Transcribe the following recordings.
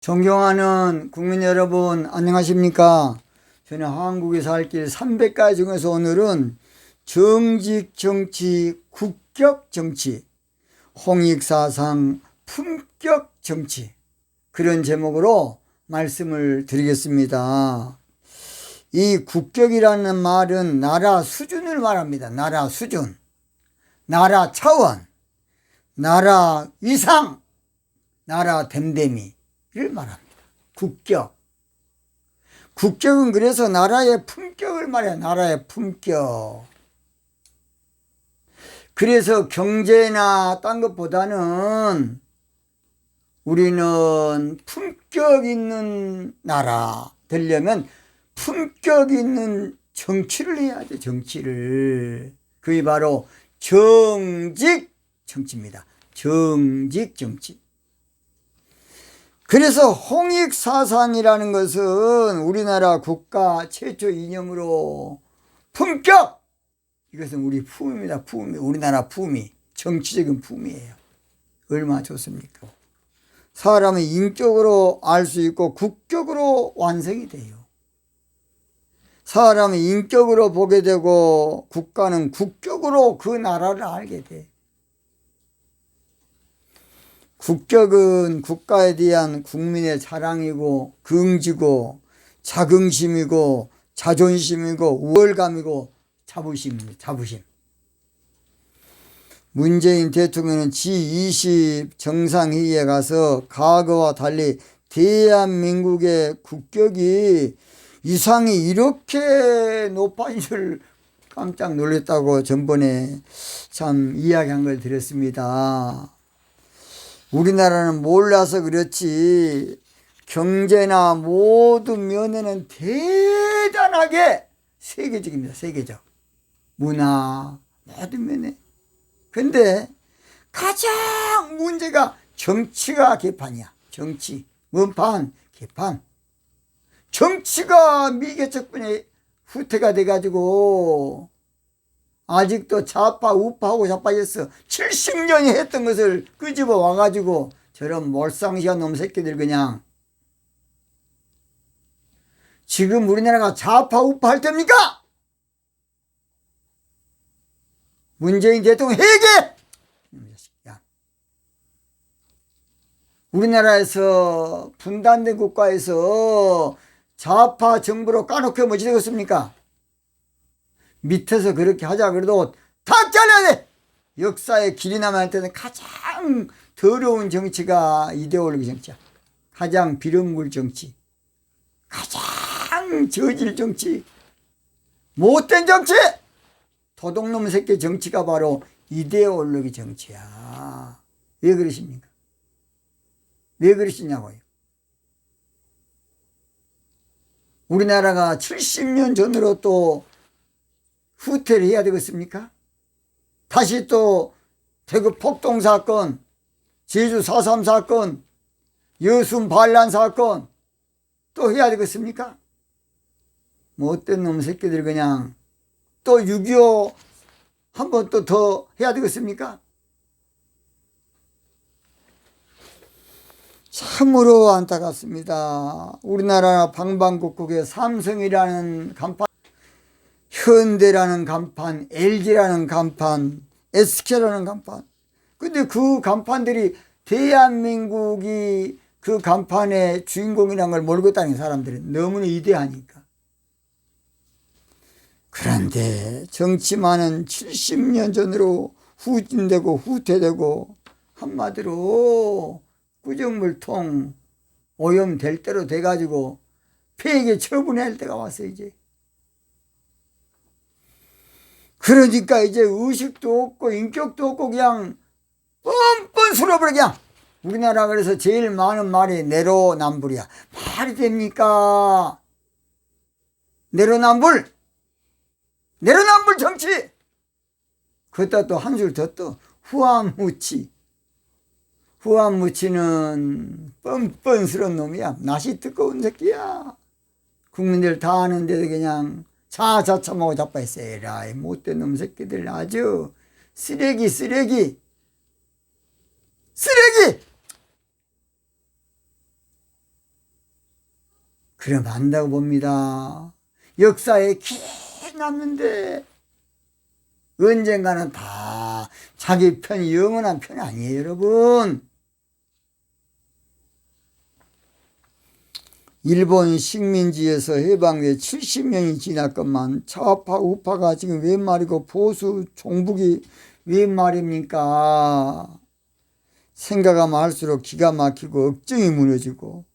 존경하는 국민 여러분, 안녕하십니까? 저는 한국에 살 길 300가지 중에서 오늘은 정직 정치, 국격 정치, 홍익사상, 품격 정치, 그런 제목으로 말씀을 드리겠습니다. 이 국격이라는 말은 나라 수준을 말합니다. 나라 수준, 나라 차원, 나라 위상, 나라 됨됨이를 말합니다. 국격. 국격은 그래서 나라의 품격을 말해요. 나라의 품격. 그래서 경제나 딴 것보다는 우리는 품격 있는 나라 되려면 품격 있는 정치를 해야 돼. 정치를. 그게 바로 정직 정치입니다. 정직 정치. 그래서 홍익사상이라는 것은 우리나라 국가 최초 이념으로 품격, 이것은 우리 품입니다. 품이, 우리나라 품이, 정치적인 품이에요. 얼마나 좋습니까? 사람은 인격으로 알 수 있고 국격으로 완성이 돼요. 사람은 인격으로 보게 되고 국가는 국격으로 그 나라를 알게 돼. 국격은 국가에 대한 국민의 자랑이고 긍지고 자긍심이고 자존심이고 우월감이고 자부심입니다. 자부심. 문재인 대통령은 G20 정상회의에 가서 과거와 달리 대한민국의 국격이 위상이 이렇게 높아진 줄 깜짝 놀랐다고 전번에 참 이야기한 걸 들었습니다. 우리나라는 몰라서 그렇지 경제나 모든 면에는 대단하게 세계적입니다. 세계적. 문화 모든 면에. 근데 가장 문제가 정치가 개판이야. 정치. 원판, 개판. 정치가 미개척분에 후퇴가 돼가지고 아직도 좌파 우파하고 자빠졌어. 70년이 했던 것을 끄집어 와가지고 저런 몰상시한 놈 새끼들 그냥. 지금 우리나라가 좌파 우파 할 때입니까? 문재인 대통령 회개! 우리나라에서 분단된 국가에서 좌파 정부로 까놓고 뭐지 되겠습니까? 밑에서 그렇게 하자 그래도 다 잘라야 돼. 역사의 길이 남아날 때는 가장 더러운 정치가 이데올로기 정치야. 가장 비름물 정치, 가장 저질 정치, 못된 정치, 도둑놈 새끼 정치가 바로 이데올로기 정치야. 왜 그러십니까? 왜 그러시냐고요. 우리나라가 70년 전으로 또 후퇴를 해야 되겠습니까? 다시 또 대구 폭동 사건, 제주 4.3 사건, 여순 반란 사건 또 해야 되겠습니까? 못된 놈 새끼들 그냥 또 6.25 한 번 또 더 해야 되겠습니까? 참으로 안타깝습니다. 우리나라 방방곡곡에 삼성이라는 간판, 현대라는 간판, LG라는 간판, SK라는 간판. 근데 그 간판들이 대한민국이 그 간판의 주인공이라는 걸 모르고 있다는 사람들이 너무나 위대하니까. 그런데 정치만은 70년 전으로 후진되고 후퇴되고 한마디로 구정물통 오염될 대로 돼가지고 폐기에 처분할 때가 왔어 이제. 그러니까 이제 의식도 없고 인격도 없고 그냥 뻔뻔 술어버려 그냥. 우리나라 그래서 제일 많은 말이 내로남불이야. 말이 됩니까? 내로남불 정치. 그것다 또 한 줄 더 떠. 후한무치. 후한무치는 뻔뻔스러운 놈이야. 낯이 뜨거운 새끼야. 국민들 다 아는데도 그냥 자차참하고 자빠있어. 에라이 못된 놈 새끼들 아주 쓰레기. 그럼 안다고 봅니다. 역사에 깊이 남는데 언젠가는 다 자기 편이 영원한 편이 아니에요, 여러분. 일본 식민지에서 해방돼 70년이 지났건만 좌파 우파가 지금 웬 말이고 보수 종북이 웬 말입니까? 생각하면 할수록 기가 막히고 억정이 무너지고,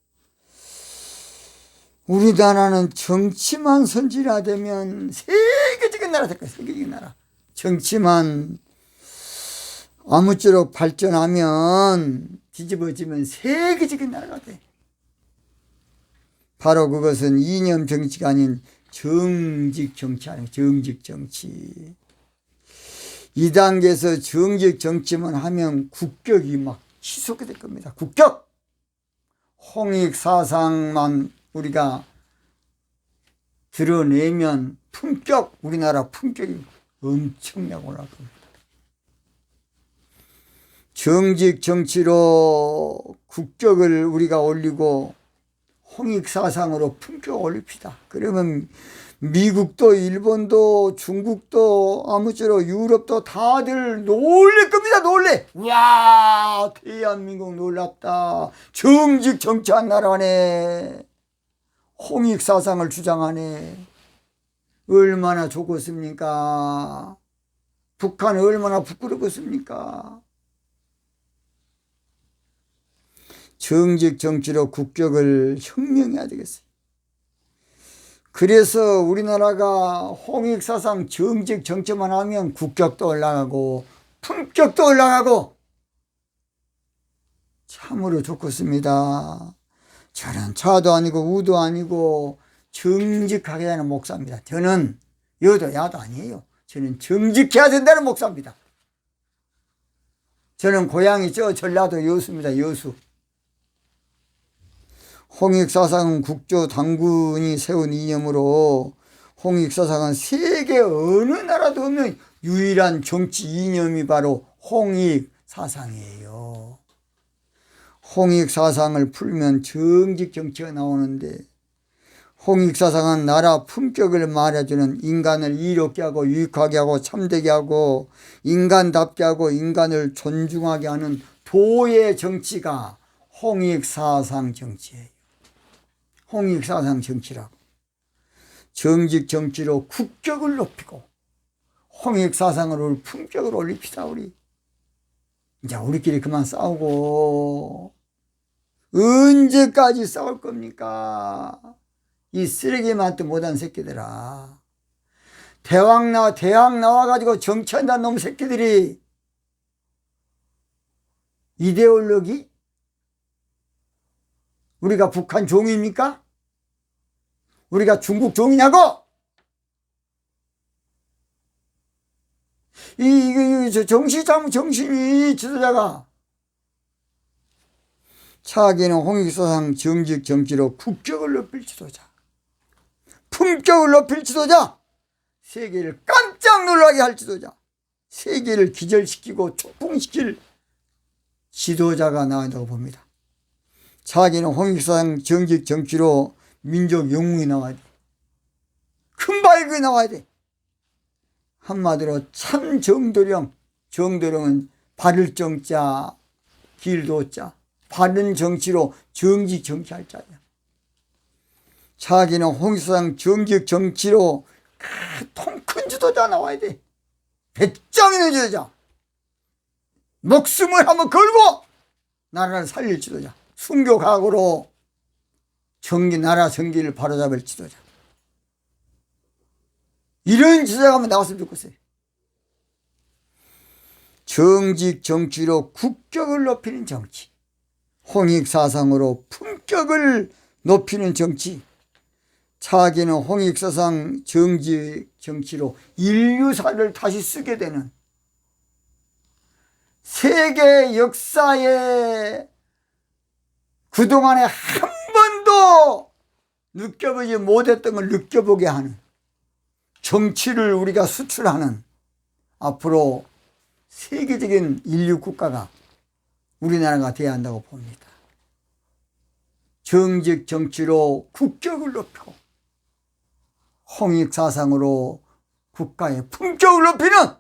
우리나라는 정치만 선진화되면 세계적인 나라 될 거야. 세계적인 나라. 정치만 아무쪼록 발전하면, 뒤집어지면 세계적인 나라가 돼. 바로 그것은 이념 정치가 아닌 정직 정치 아니에요. 정직 정치. 이 단계에서 정직 정치만 하면 국격이 막 치솟게 될 겁니다. 국격! 홍익 사상만 우리가 드러내면 품격, 우리나라 품격이 엄청나게 올라갈 겁니다. 정직 정치로 국격을 우리가 올리고 홍익 사상으로 품격을 올립시다. 그러면 미국도 일본도 중국도 아무쪼록 유럽도 다들 놀랄 겁니다. 놀래. 와, 대한민국 놀랍다. 정직 정치한 나라네. 홍익 사상을 주장하네. 얼마나 좋겠습니까? 북한이 얼마나 부끄럽겠습니까? 정직 정치로 국격을 혁명해야 되겠어요. 그래서 우리나라가 홍익 사상 정직 정치만 하면 국격도 올라가고 품격도 올라가고 참으로 좋겠습니다. 저는 차도 아니고 우도 아니고 정직하게 하는 목사입니다. 저는 여도 야도 아니에요. 저는 정직해야 된다는 목사입니다. 저는 고향이 저 전라도 여수입니다. 여수. 홍익사상은 국조 당군이 세운 이념으로, 홍익사상은 세계 어느 나라도 없는 유일한 정치 이념이 바로 홍익사상이에요. 홍익사상을 풀면 정직 정치가 나오는데, 홍익사상은 나라 품격을 말해주는, 인간을 이롭게 하고 유익하게 하고 참되게 하고 인간답게 하고 인간을 존중하게 하는 도의 정치가 홍익사상 정치예요. 홍익사상 정치라고. 정직 정치로 국격을 높이고 홍익사상으로 품격을 올립시다. 우리 이제 우리끼리 그만 싸우고 언제까지 싸울 겁니까? 이 쓰레기만도 못한 새끼들아. 대학 나와가지고 정치한다는 놈 새끼들이 이데올로기? 우리가 북한 종입니까? 우리가 중국 종이냐고? 정신이 지도자가 차기는 홍익사상 정직 정치로 국격을 높일 지도자, 품격을 높일 지도자, 세계를 깜짝 놀라게 할 지도자, 세계를 기절시키고 촉풍시킬 지도자가 나온다고 봅니다. 차기는 홍익사상 정직 정치로 민족 영웅이 나와야 돼. 큰 발굴이 나와야 돼. 한마디로 참 정도령, 정도령은 바를 정자, 길도자, 바른 정치로 정직 정치할 자야. 차기는 홍익사상 정직 정치로 통 큰 지도자 나와야 돼. 배짱 있는 지도자. 목숨을 한번 걸고 나라를 살릴 지도자. 순교 각오로 나라 정기를 바로잡을 지도자. 이런 지도자가 한번 나왔으면 좋겠어요. 정직 정치로 국격을 높이는 정치, 홍익사상으로 품격을 높이는 정치, 차기는 홍익사상 정직 정치로 인류사를 다시 쓰게 되는, 세계 역사에 그동안에 한 번도 느껴보지 못했던 걸 느껴보게 하는 정치를 우리가 수출하는, 앞으로 세계적인 인류 국가가 우리나라가 되어야 한다고 봅니다. 정직 정치로 국격을 높이고 홍익사상으로 국가의 품격을 높이는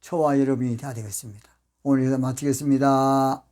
저와 여러분이 되어야 되겠습니다. 오늘 여기서 마치겠습니다.